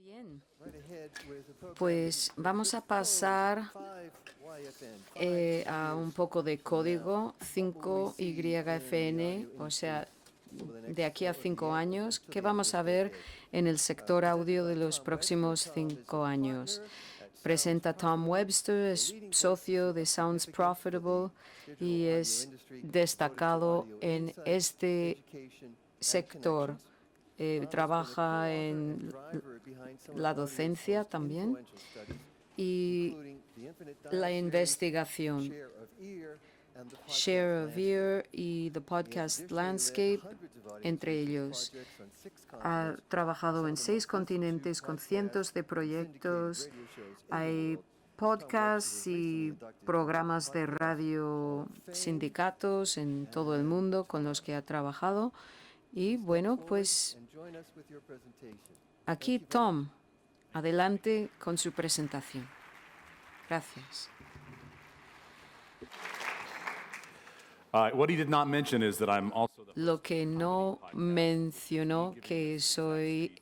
Bien, pues vamos a pasar a un poco de código 5YFN, o sea, de aquí a 5 años. ¿Qué vamos a ver en el sector audio de los próximos 5 años? Presenta Tom Webster, es socio de Sounds Profitable y es destacado en este sector. Trabaja en la docencia también y la investigación. Share of Ear y The Podcast Landscape, entre ellos. Ha trabajado en 6 continentes con cientos de proyectos. Hay podcasts y programas de radio, sindicatos en todo el mundo con los que ha trabajado. Y bueno, pues aquí Tom, adelante con su presentación. Gracias. Lo que no mencionó que soy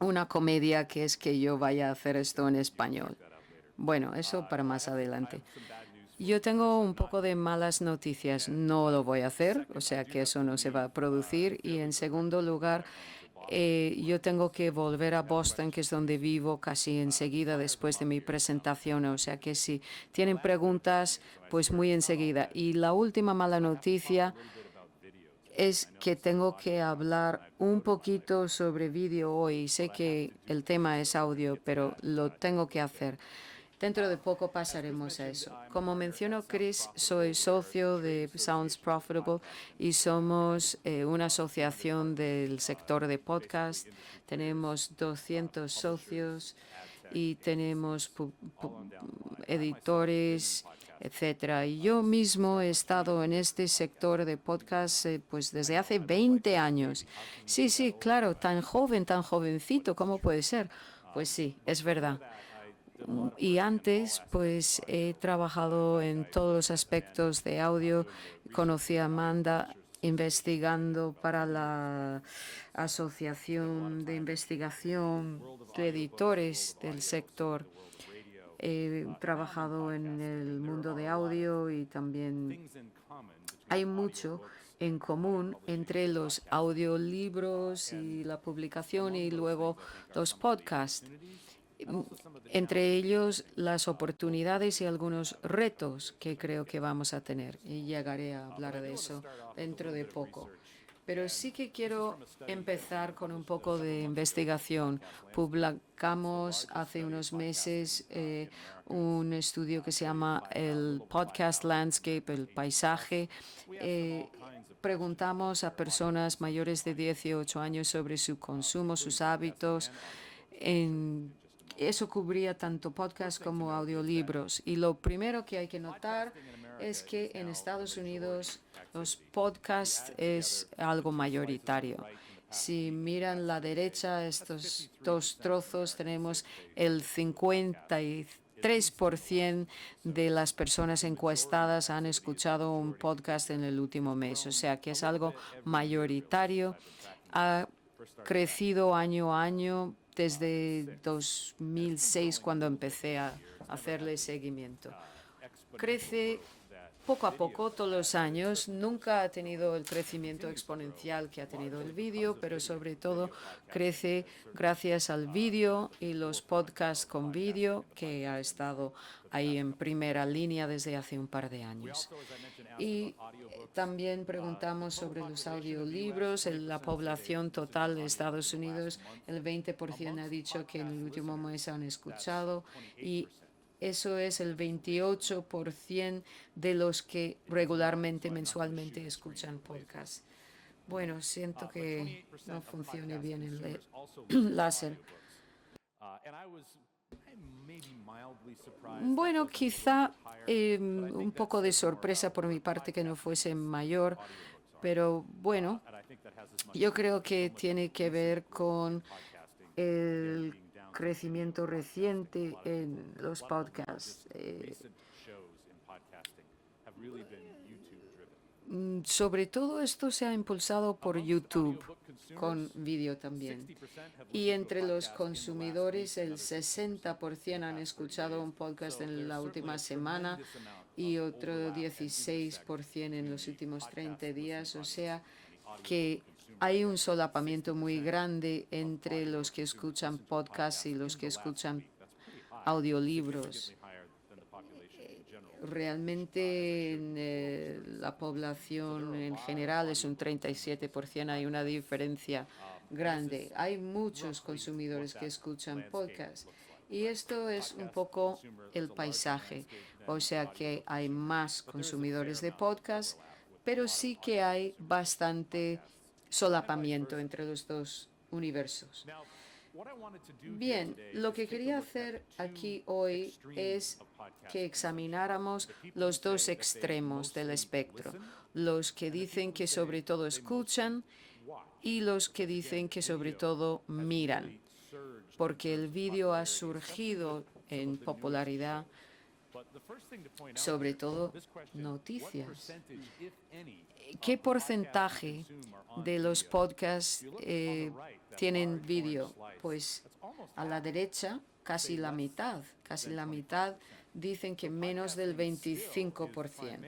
una comedia, que es que yo vaya a hacer esto en español. Bueno, eso para más adelante. Yo tengo un poco de malas noticias. No lo voy a hacer, o sea que eso no se va a producir. Y en segundo lugar, yo tengo que volver a Boston, que es donde vivo, casi enseguida después de mi presentación. O sea que si tienen preguntas, pues muy enseguida. Y la última mala noticia es que tengo que hablar un poquito sobre vídeo hoy. Sé que el tema es audio, pero lo tengo que hacer. Dentro de poco pasaremos a eso. Como mencionó Chris, soy socio de Sounds Profitable y somos una asociación del sector de podcast. Tenemos 200 socios y tenemos editores, etcétera. Y yo mismo he estado en este sector de podcast pues desde hace 20 años. Sí, sí, claro, tan joven, tan jovencito, ¿cómo puede ser? Pues sí, es verdad. Y antes, pues he trabajado en todos los aspectos de audio. Conocí a Amanda investigando para la Asociación de Investigación de Editores del sector. He trabajado en el mundo de audio y también hay mucho en común entre los audiolibros y la publicación y luego los podcasts. Entre ellos las oportunidades y algunos retos que creo que vamos a tener. Y llegaré a hablar de eso dentro de poco. Pero sí que quiero empezar con un poco de investigación. Publicamos hace unos meses un estudio que se llama el Podcast Landscape, el paisaje. Preguntamos a personas mayores de 18 años sobre su consumo, sus hábitos. Eso cubría tanto podcast como audiolibros. Y lo primero que hay que notar es que en Estados Unidos los podcasts es algo mayoritario. Si miran la derecha, estos dos trozos, tenemos el 53% de las personas encuestadas han escuchado un podcast en el último mes. O sea que es algo mayoritario. Ha crecido año a año desde 2006, cuando empecé a hacerle seguimiento. Crece poco a poco, todos los años. Nunca ha tenido el crecimiento exponencial que ha tenido el vídeo, pero sobre todo crece gracias al vídeo y los podcasts con vídeo, que ha estado ahí en primera línea desde hace un par de años. Y también preguntamos sobre los audiolibros. La población total de Estados Unidos, el 20% ha dicho que en el último mes han escuchado, y eso es el 28% de los que regularmente, mensualmente escuchan podcasts. Bueno, siento que no funcione bien el láser. Bueno, quizá un poco de sorpresa por mi parte que no fuese mayor, pero bueno, yo creo que tiene que ver con el crecimiento reciente en los podcasts. Sobre todo esto se ha impulsado por YouTube. con vídeo también. Y entre los consumidores, el 60% han escuchado un podcast en la última semana y otro 16% en los últimos 30 días. O sea que hay un solapamiento muy grande entre los que escuchan podcasts y los que escuchan audiolibros. Realmente en la población en general es un 37%, hay una diferencia grande. Hay muchos consumidores que escuchan podcasts y esto es un poco el paisaje. O sea que hay más consumidores de podcasts, pero sí que hay bastante solapamiento entre los dos universos. Bien, lo que quería hacer aquí hoy es que examináramos los dos extremos del espectro, los que dicen que sobre todo escuchan y los que dicen que sobre todo miran, porque el vídeo ha surgido en popularidad, sobre todo noticias. ¿Qué porcentaje de los podcasts tienen vídeo? Pues a la derecha, casi la mitad. Casi la mitad dicen que menos del 25%.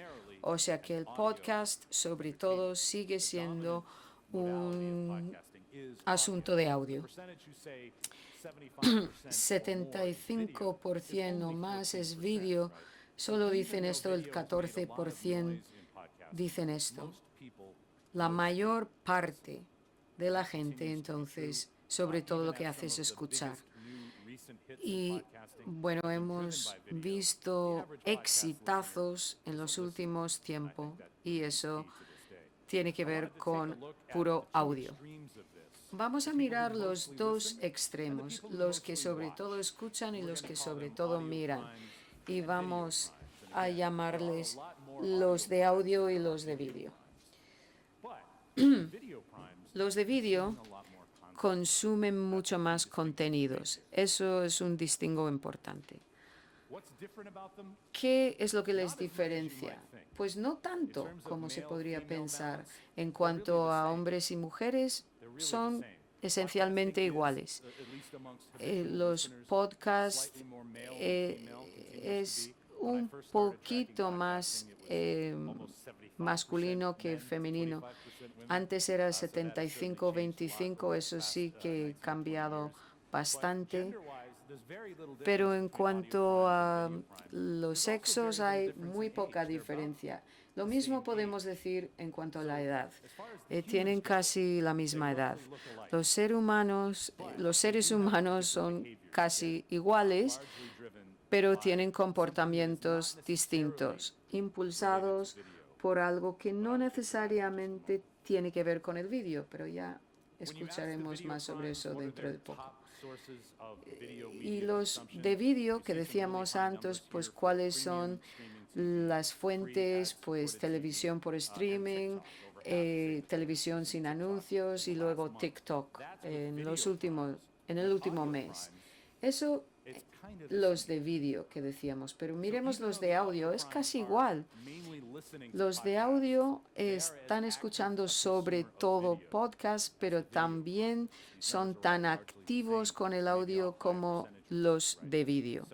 O sea que el podcast, sobre todo, sigue siendo un asunto de audio. 75% o más es vídeo. Solo dicen esto el 14% dicen esto. La mayor parte de la gente, entonces, sobre todo lo que hace es escuchar. Y bueno, hemos visto exitazos en los últimos tiempos y eso tiene que ver con puro audio. Vamos a mirar los dos extremos, los que sobre todo escuchan y los que sobre todo miran. Y vamos a llamarles los de audio y los de vídeo. Los de vídeo consumen mucho más contenidos. Eso es un distingo importante. ¿Qué es lo que les diferencia? Pues no tanto como se podría pensar. En cuanto a hombres y mujeres, son esencialmente iguales. Los podcasts es un poquito más masculino que femenino. Antes era 75-25, eso sí que ha cambiado bastante. Pero en cuanto a los sexos hay muy poca diferencia. Lo mismo podemos decir en cuanto a la edad. Tienen casi la misma edad. Los seres humanos son casi iguales, pero tienen comportamientos distintos, impulsados por algo que no necesariamente tiene que ver con el vídeo, pero ya escucharemos más sobre eso dentro de poco. Y los de vídeo que decíamos antes, pues cuáles son las fuentes, pues televisión por streaming, televisión sin anuncios y luego TikTok en el último mes. Eso los de vídeo que decíamos, pero miremos los de audio, es casi igual. Los de audio están escuchando sobre todo podcast, pero también son tan activos con el audio como los de vídeo.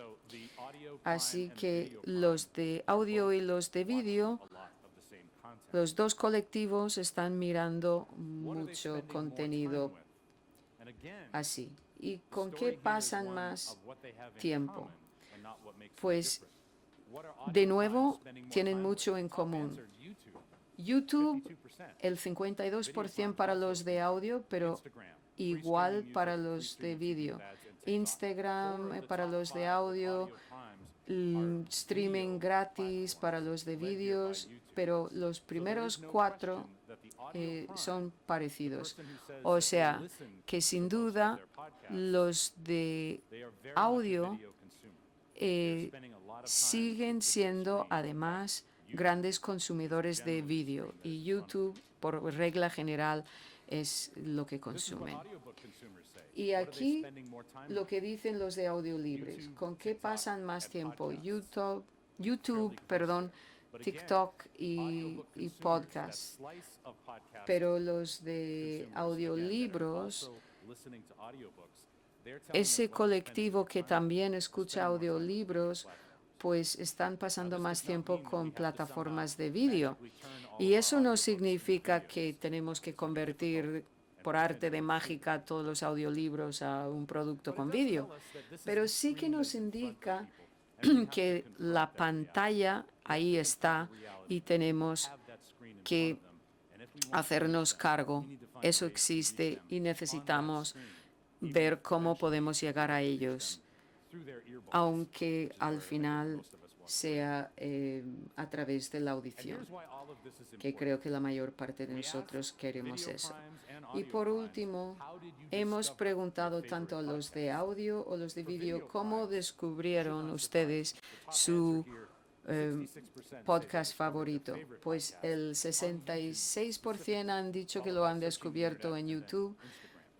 Así que los de audio y los de vídeo, los dos colectivos están mirando mucho contenido así. ¿Y con qué pasan más tiempo? Pues, de nuevo, tienen mucho en común. YouTube, el 52% para los de audio, pero igual para los de vídeo. Instagram para los de audio, streaming gratis para los de vídeos, pero los primeros 4 son parecidos. O sea, que sin duda los de audio siguen siendo además grandes consumidores de vídeo y YouTube, por regla general, es lo que consumen. Y aquí lo que dicen los de audiolibres, ¿con qué pasan más tiempo? YouTube, TikTok y podcast. Pero los de audiolibros, ese colectivo que también escucha audiolibros, pues están pasando más tiempo con plataformas de vídeo. Y eso no significa que tenemos que convertir por arte de mágica todos los audiolibros a un producto con vídeo, pero sí que nos indica que la pantalla ahí está y tenemos que hacernos cargo. Eso existe y necesitamos ver cómo podemos llegar a ellos, aunque al final sea a través de la audición, que creo que la mayor parte de nosotros queremos eso. Y por último, hemos preguntado tanto a los de audio o los de vídeo, ¿cómo descubrieron ustedes su podcast favorito? Pues el 66% han dicho que lo han descubierto en YouTube,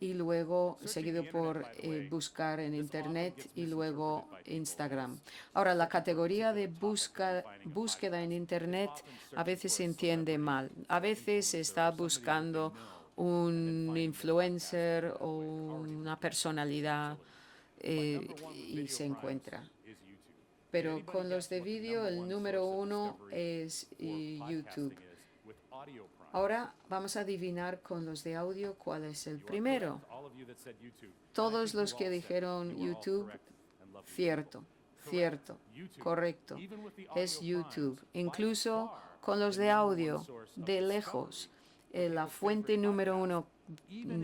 y luego seguido por buscar en Internet y luego Instagram. Ahora, la categoría de búsqueda en Internet a veces se entiende mal. A veces se está buscando un influencer o una personalidad y se encuentra. Pero con los de vídeo, el número 1 es YouTube. Ahora vamos a adivinar con los de audio cuál es el primero. Todos los que dijeron YouTube, cierto, correcto, es YouTube. Incluso con los de audio, de lejos, la fuente número 1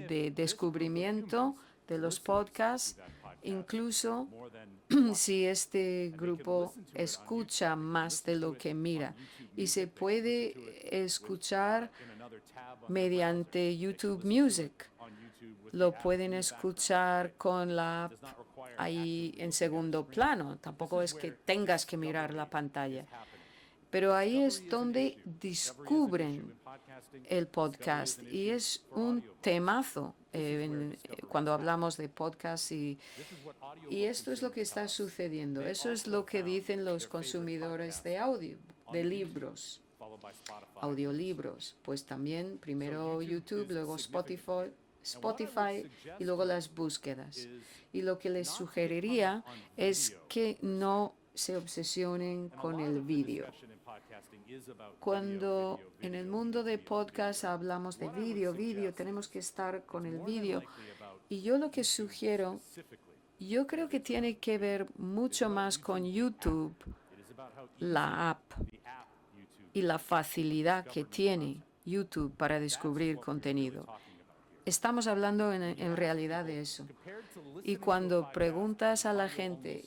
de descubrimiento de los podcasts, incluso si este grupo escucha más de lo que mira, y se puede escuchar mediante YouTube Music. Lo pueden escuchar con la app ahí en segundo plano. Tampoco es que tengas que mirar la pantalla. Pero ahí es donde descubren el podcast y es un temazo cuando hablamos de podcast y esto es lo que está sucediendo. Eso es lo que dicen los consumidores de audio, de libros, audiolibros. Pues también primero YouTube, luego Spotify y luego las búsquedas. Y lo que les sugeriría es que no se obsesionen con el vídeo. Cuando en el mundo de podcast hablamos de vídeo, tenemos que estar con el vídeo. Y yo lo que sugiero, yo creo que tiene que ver mucho más con YouTube, la app y la facilidad que tiene YouTube para descubrir contenido. Estamos hablando en realidad de eso. Y cuando preguntas a la gente,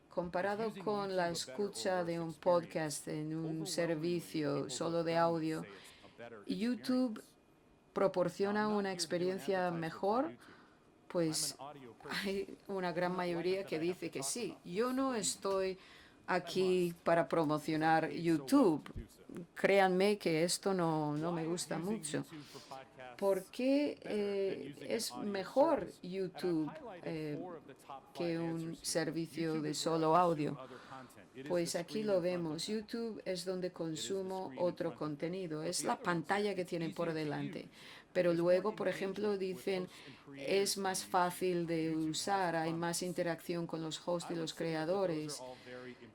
comparado con la escucha de un podcast en un servicio solo de audio, YouTube proporciona una experiencia mejor, pues hay una gran mayoría que dice que sí. Yo no estoy aquí para promocionar YouTube. Créanme que esto no me gusta mucho. ¿Por qué es mejor YouTube que un servicio de solo audio? Pues aquí lo vemos. YouTube es donde consumo otro contenido. Es la pantalla que tienen por delante. Pero luego, por ejemplo, dicen es más fácil de usar, hay más interacción con los hosts y los creadores.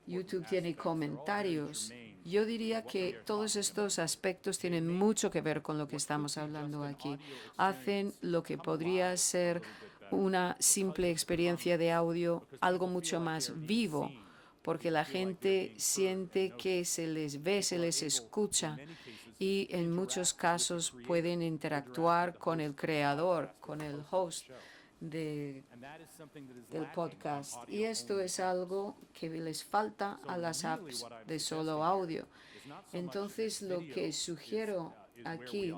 YouTube tiene comentarios. Yo diría que todos estos aspectos tienen mucho que ver con lo que estamos hablando aquí. Hacen lo que podría ser una simple experiencia de audio algo mucho más vivo, porque la gente siente que se les ve, se les escucha y en muchos casos pueden interactuar con el creador, con el host del podcast. Y esto es algo que les falta a las apps de solo audio. Entonces, lo que sugiero aquí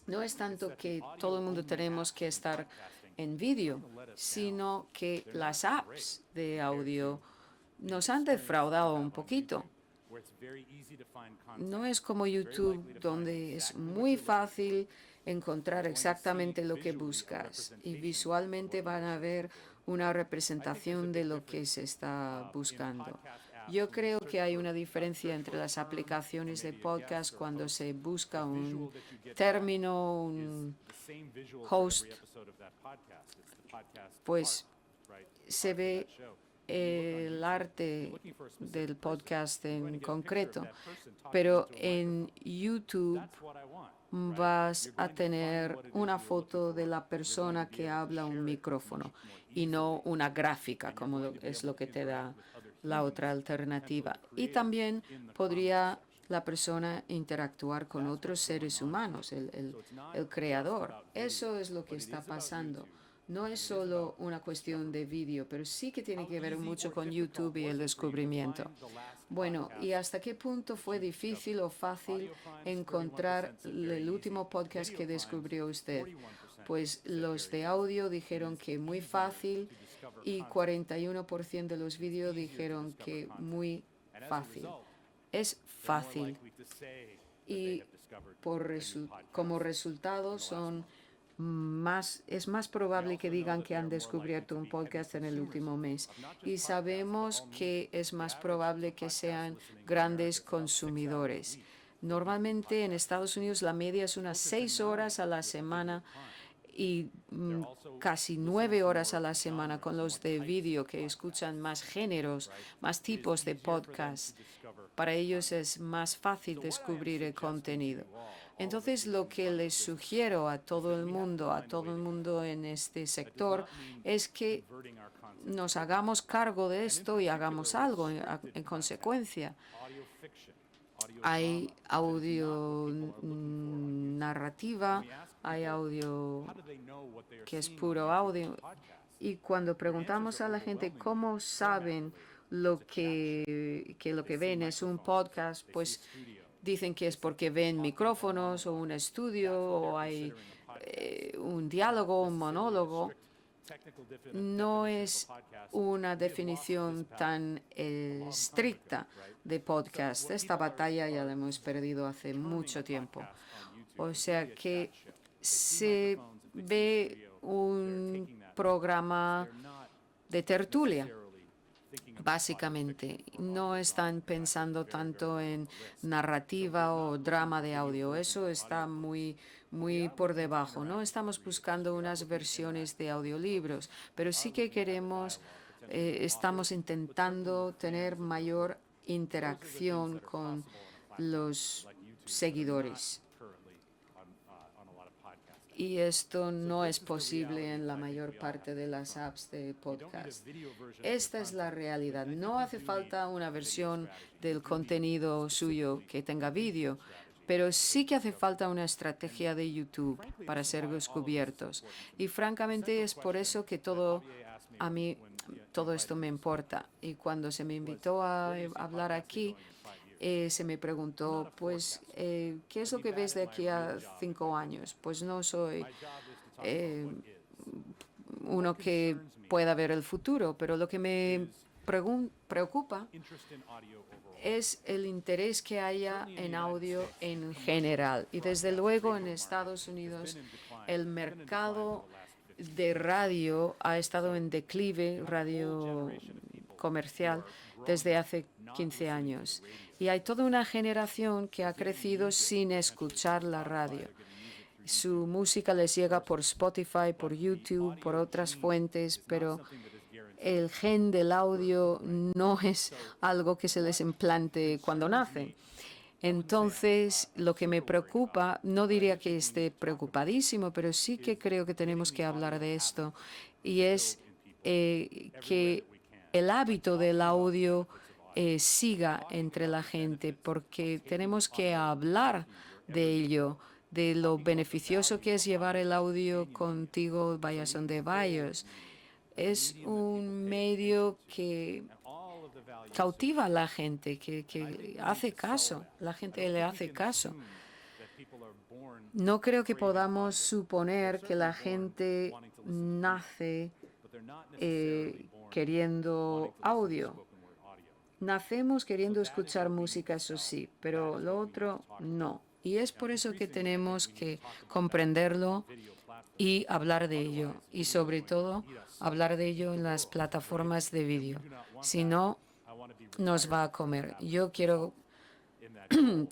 no es tanto que todo el mundo tenemos que estar en vídeo, sino que las apps de audio nos han defraudado un poquito. No es como YouTube, donde es muy fácil encontrar exactamente lo que buscas y visualmente van a ver una representación de lo que se está buscando. Yo creo que hay una diferencia entre las aplicaciones de podcast cuando se busca un término, un host, pues se ve el arte del podcast en concreto, pero en YouTube vas a tener una foto de la persona que habla a un micrófono y no una gráfica, como es lo que te da la otra alternativa. Y también podría la persona interactuar con otros seres humanos, el creador. Eso es lo que está pasando. No es solo una cuestión de vídeo, pero sí que tiene que ver mucho con YouTube y el descubrimiento. Bueno, ¿y hasta qué punto fue difícil o fácil encontrar el último podcast que descubrió usted? Pues los de audio dijeron que muy fácil y 41% de los vídeos dijeron que muy fácil. Es fácil. Y como resultado es más probable que digan que han descubierto un podcast en el último mes. Y sabemos que es más probable que sean grandes consumidores. Normalmente en Estados Unidos la media es unas 6 horas a la semana y casi 9 horas a la semana con los de vídeo que escuchan más géneros, más tipos de podcast. Para ellos es más fácil descubrir el contenido. Entonces, lo que les sugiero a todo el mundo en este sector, es que nos hagamos cargo de esto y hagamos algo en consecuencia. Hay audio narrativa, hay audio que es puro audio. Y cuando preguntamos a la gente cómo saben que lo que ven es un podcast, pues dicen que es porque ven micrófonos o un estudio o hay un diálogo, un monólogo. No es una definición tan estricta de podcast. Esta batalla ya la hemos perdido hace mucho tiempo. O sea que se ve un programa de tertulia. Básicamente, no están pensando tanto en narrativa o drama de audio. Eso está muy por debajo. No estamos buscando unas versiones de audiolibros, pero sí que estamos intentando tener mayor interacción con los seguidores. Y esto no es posible en la mayor parte de las apps de podcast. Esta es la realidad. No hace falta una versión del contenido suyo que tenga vídeo, pero sí que hace falta una estrategia de YouTube para ser descubiertos. Y francamente es por eso que a mí todo esto me importa. Y cuando se me invitó a hablar aquí, se me preguntó, pues, ¿qué es lo que ves de aquí a 5 años? Pues no soy uno que pueda ver el futuro, pero lo que me preocupa es el interés que haya en audio en general. Y desde luego en Estados Unidos el mercado de radio ha estado en declive, radio comercial, desde hace 15 años. Y hay toda una generación que ha crecido sin escuchar la radio. Su música les llega por Spotify, por YouTube, por otras fuentes, pero el gen del audio no es algo que se les implante cuando nacen. Entonces, lo que me preocupa, no diría que esté preocupadísimo, pero sí que creo que tenemos que hablar de esto, y es que el hábito del audio siga entre la gente, porque tenemos que hablar de ello, de lo beneficioso que es llevar el audio contigo, vayas donde vayas. Es un medio que cautiva a la gente, que hace caso, la gente le hace caso. No creo que podamos suponer que la gente nace queriendo audio. Nacemos queriendo escuchar música, eso sí, pero lo otro no. Y es por eso que tenemos que comprenderlo y hablar de ello. Y sobre todo, hablar de ello en las plataformas de vídeo. Si no, nos va a comer. Yo quiero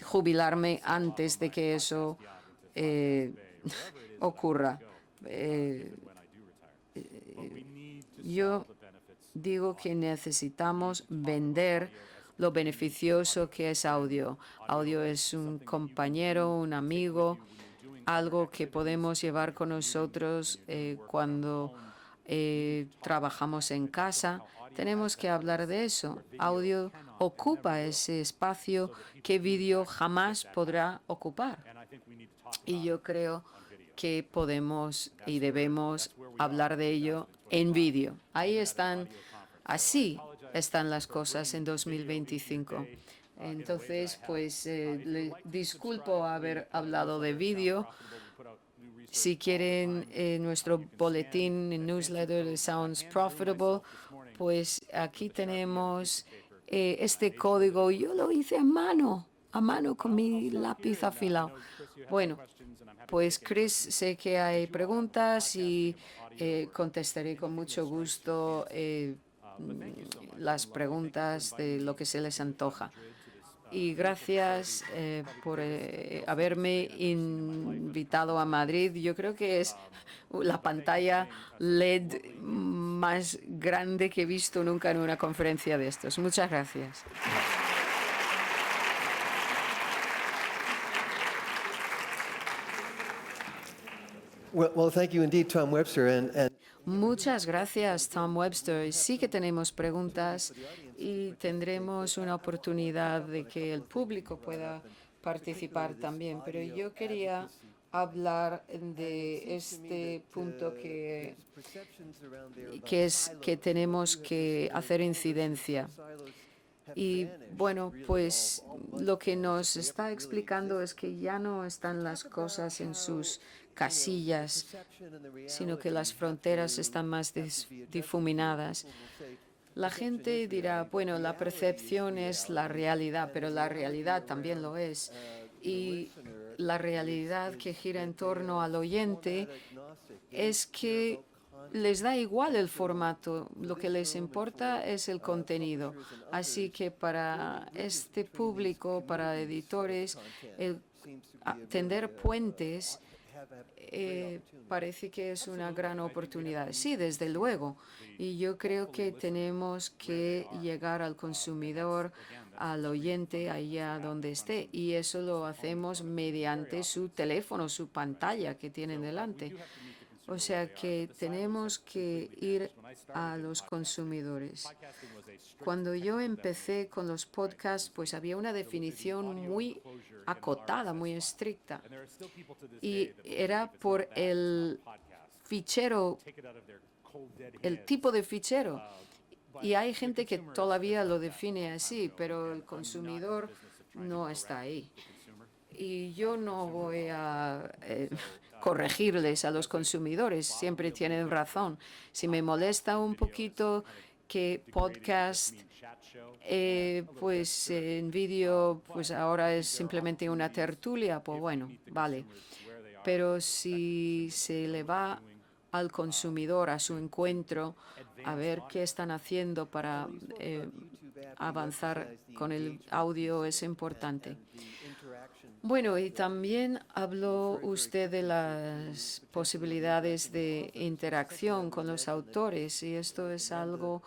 jubilarme antes de que eso ocurra. Yo digo que necesitamos vender lo beneficioso que es audio. Audio es un compañero, un amigo, algo que podemos llevar con nosotros cuando trabajamos en casa. Tenemos que hablar de eso. Audio ocupa ese espacio que vídeo jamás podrá ocupar. Y yo creo que podemos y debemos hablar de ello en vídeo. Así están las cosas en 2025. Entonces, pues le disculpo haber hablado de vídeo. Si quieren nuestro boletín, newsletter, Sounds Profitable, pues aquí tenemos este código. Yo lo hice a mano con mi lápiz afilado. Bueno, pues Chris, sé que hay preguntas y contestaré con mucho gusto las preguntas de lo que se les antoja. Y gracias por haberme invitado a Madrid. Yo creo que es la pantalla LED más grande que he visto nunca en una conferencia de estos. Muchas gracias. Well, thank you indeed, Tom Webster. Muchas gracias, Tom Webster. Sí que tenemos preguntas y tendremos una oportunidad de que el público pueda participar también. Pero yo quería hablar de este punto que es que tenemos que hacer incidencia. Y bueno, pues lo que nos está explicando es que ya no están las cosas en sus casillas, sino que las fronteras están más difuminadas. La gente dirá, bueno, la percepción es la realidad, pero la realidad también lo es. Y la realidad que gira en torno al oyente es que les da igual el formato, lo que les importa es el contenido. Así que para este público, para editores, tender puentes parece que es una gran oportunidad. Sí, desde luego. Y yo creo que tenemos que llegar al consumidor, al oyente, allá donde esté. Y eso lo hacemos mediante su teléfono, su pantalla que tienen delante. O sea que tenemos que ir a los consumidores. Cuando yo empecé con los podcasts, pues había una definición muy acotada, muy estricta. Y era por el fichero, el tipo de fichero. Y hay gente que todavía lo define así, pero el consumidor no está ahí. Y yo no voy a corregirles a los consumidores, siempre tienen razón. Si me molesta un poquito que podcast, pues en vídeo, pues ahora es simplemente una tertulia, pues bueno, vale. Pero si se le va al consumidor a su encuentro, a ver qué están haciendo para avanzar con el audio, es importante. Bueno, y también habló usted de las posibilidades de interacción con los autores, y esto es algo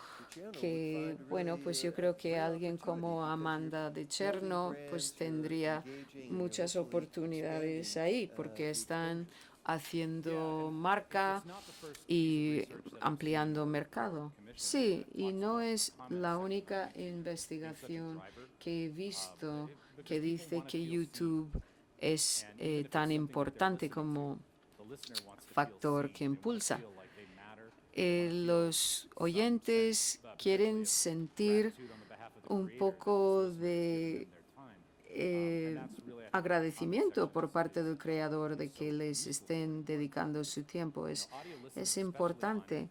que, bueno, pues yo creo que alguien como Amanda de Cherno pues tendría muchas oportunidades ahí, porque están haciendo marca y ampliando mercado. Sí, y no es la única investigación que he visto que dice que YouTube es tan importante como factor que impulsa. Los oyentes quieren sentir un poco de agradecimiento por parte del creador de que les estén dedicando su tiempo. Es importante.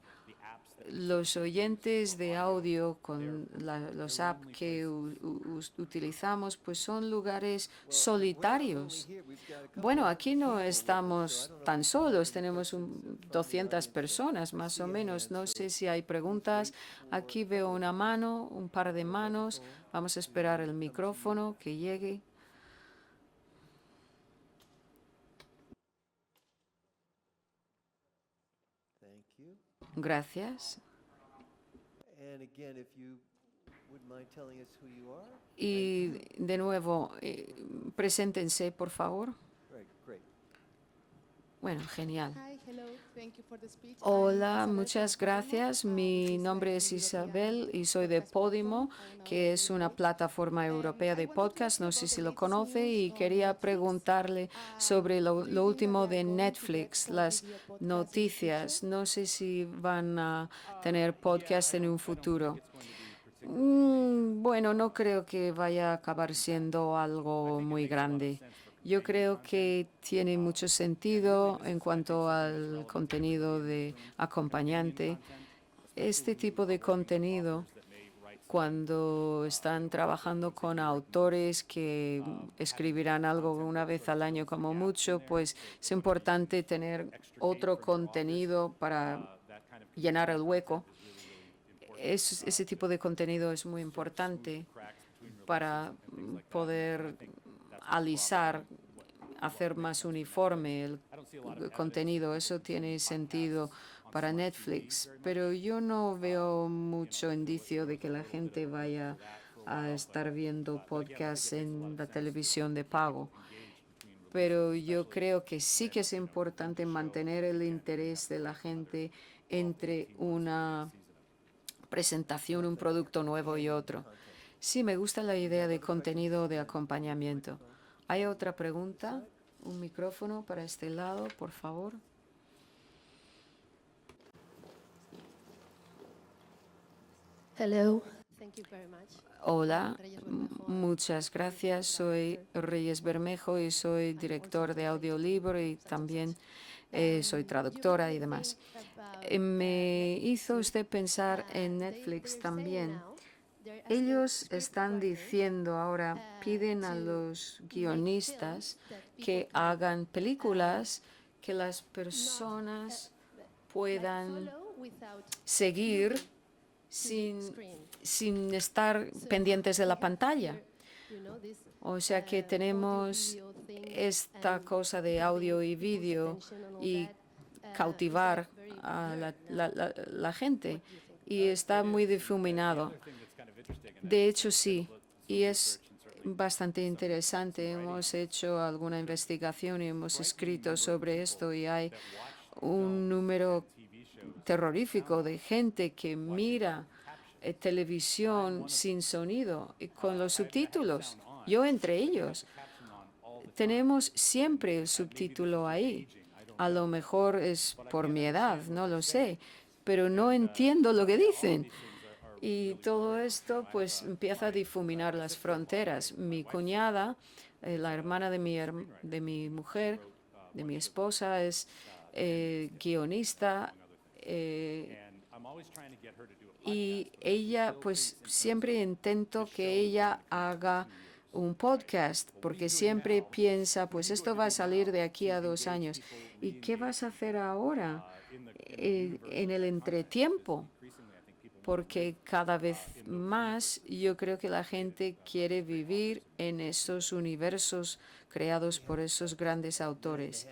los oyentes de audio con los apps que utilizamos, pues son lugares solitarios. Bueno, aquí no estamos tan solos, tenemos 200 personas más o menos. No sé si hay preguntas. Aquí veo una mano, un par de manos. Vamos a esperar el micrófono que llegue. Gracias. Y de nuevo, preséntense, por favor. Bueno, genial. Hola, muchas gracias. Mi nombre es Isabel y soy de Podimo, que es una plataforma europea de podcast. No sé si lo conoce y quería preguntarle sobre lo último de Netflix, las noticias. No sé si van a tener podcast en un futuro. Bueno, no creo que vaya a acabar siendo algo muy grande. Yo creo que tiene mucho sentido en cuanto al contenido de acompañante. Este tipo de contenido, cuando están trabajando con autores que escribirán algo una vez al año como mucho, pues es importante tener otro contenido para llenar el hueco. Ese tipo de contenido es muy importante para poder alisar, hacer más uniforme el contenido. Eso tiene sentido para Netflix, pero yo no veo mucho indicio de que la gente vaya a estar viendo podcasts en la televisión de pago. Pero yo creo que sí que es importante mantener el interés de la gente entre una presentación, un producto nuevo y otro. Sí, me gusta la idea de contenido de acompañamiento. ¿Hay otra pregunta? Un micrófono para este lado, por favor. Hello. Thank you very much. Hola, muchas gracias. Soy Reyes Bermejo y soy director de audiolibro y también soy traductora y demás. Me hizo usted pensar en Netflix también. Ellos están diciendo ahora, piden a los guionistas que hagan películas que las personas puedan seguir sin estar pendientes de la pantalla. O sea que tenemos esta cosa de audio y vídeo y cautivar a la gente. Y está muy difuminado. De hecho, sí. Y es bastante interesante. Hemos hecho alguna investigación y hemos escrito sobre esto y hay un número terrorífico de gente que mira televisión sin sonido y con los subtítulos. Yo entre ellos. Tenemos siempre el subtítulo ahí. A lo mejor es por mi edad, no lo sé, pero no entiendo lo que dicen. Y todo esto pues empieza a difuminar las fronteras. Mi cuñada, la hermana de mi mujer, de mi esposa, es guionista y ella pues siempre intento que ella haga un podcast porque siempre piensa pues esto va a salir de aquí a 2 años. ¿Y qué vas a hacer ahora en el entretiempo? Porque cada vez más yo creo que la gente quiere vivir en esos universos creados por esos grandes autores.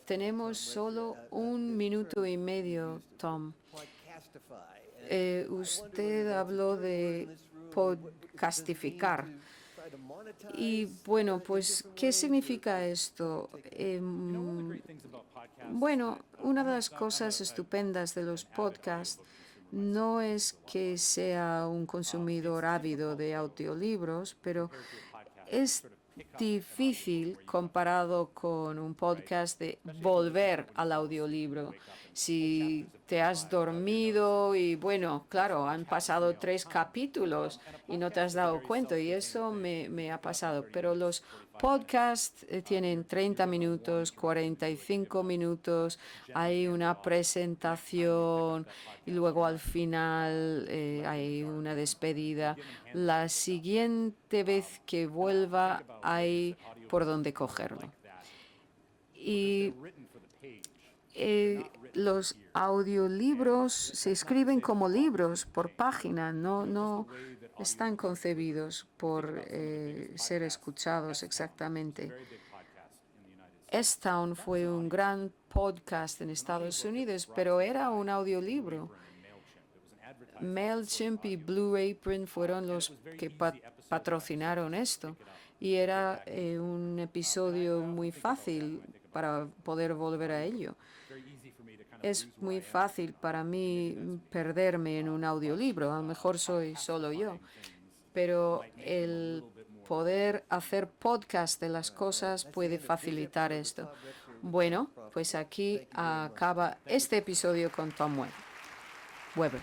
Tenemos solo 1 minuto y medio, Tom. Usted habló de podcastificar. Y bueno, pues, ¿qué significa esto? Bueno, una de las cosas estupendas de los podcasts no es que sea un consumidor ávido de audiolibros, pero es difícil comparado con un podcast de volver al audiolibro. Si te has dormido y bueno, claro, han pasado 3 capítulos y no te has dado cuenta y eso me ha pasado. Pero los Podcast tienen 30 minutos, 45 minutos, hay una presentación y luego al final hay una despedida. La siguiente vez que vuelva hay por dónde cogerlo. Y los audiolibros se escriben como libros por página, no están concebidos por ser escuchados exactamente. S-Town fue un gran podcast en Estados Unidos, pero era un audiolibro. MailChimp y Blue Apron fueron los que patrocinaron esto. Y era un episodio muy fácil para poder volver a ello. Es muy fácil para mí perderme en un audiolibro, a lo mejor soy solo yo, pero el poder hacer podcast de las cosas puede facilitar esto. Bueno, pues aquí acaba este episodio con Tom Weber.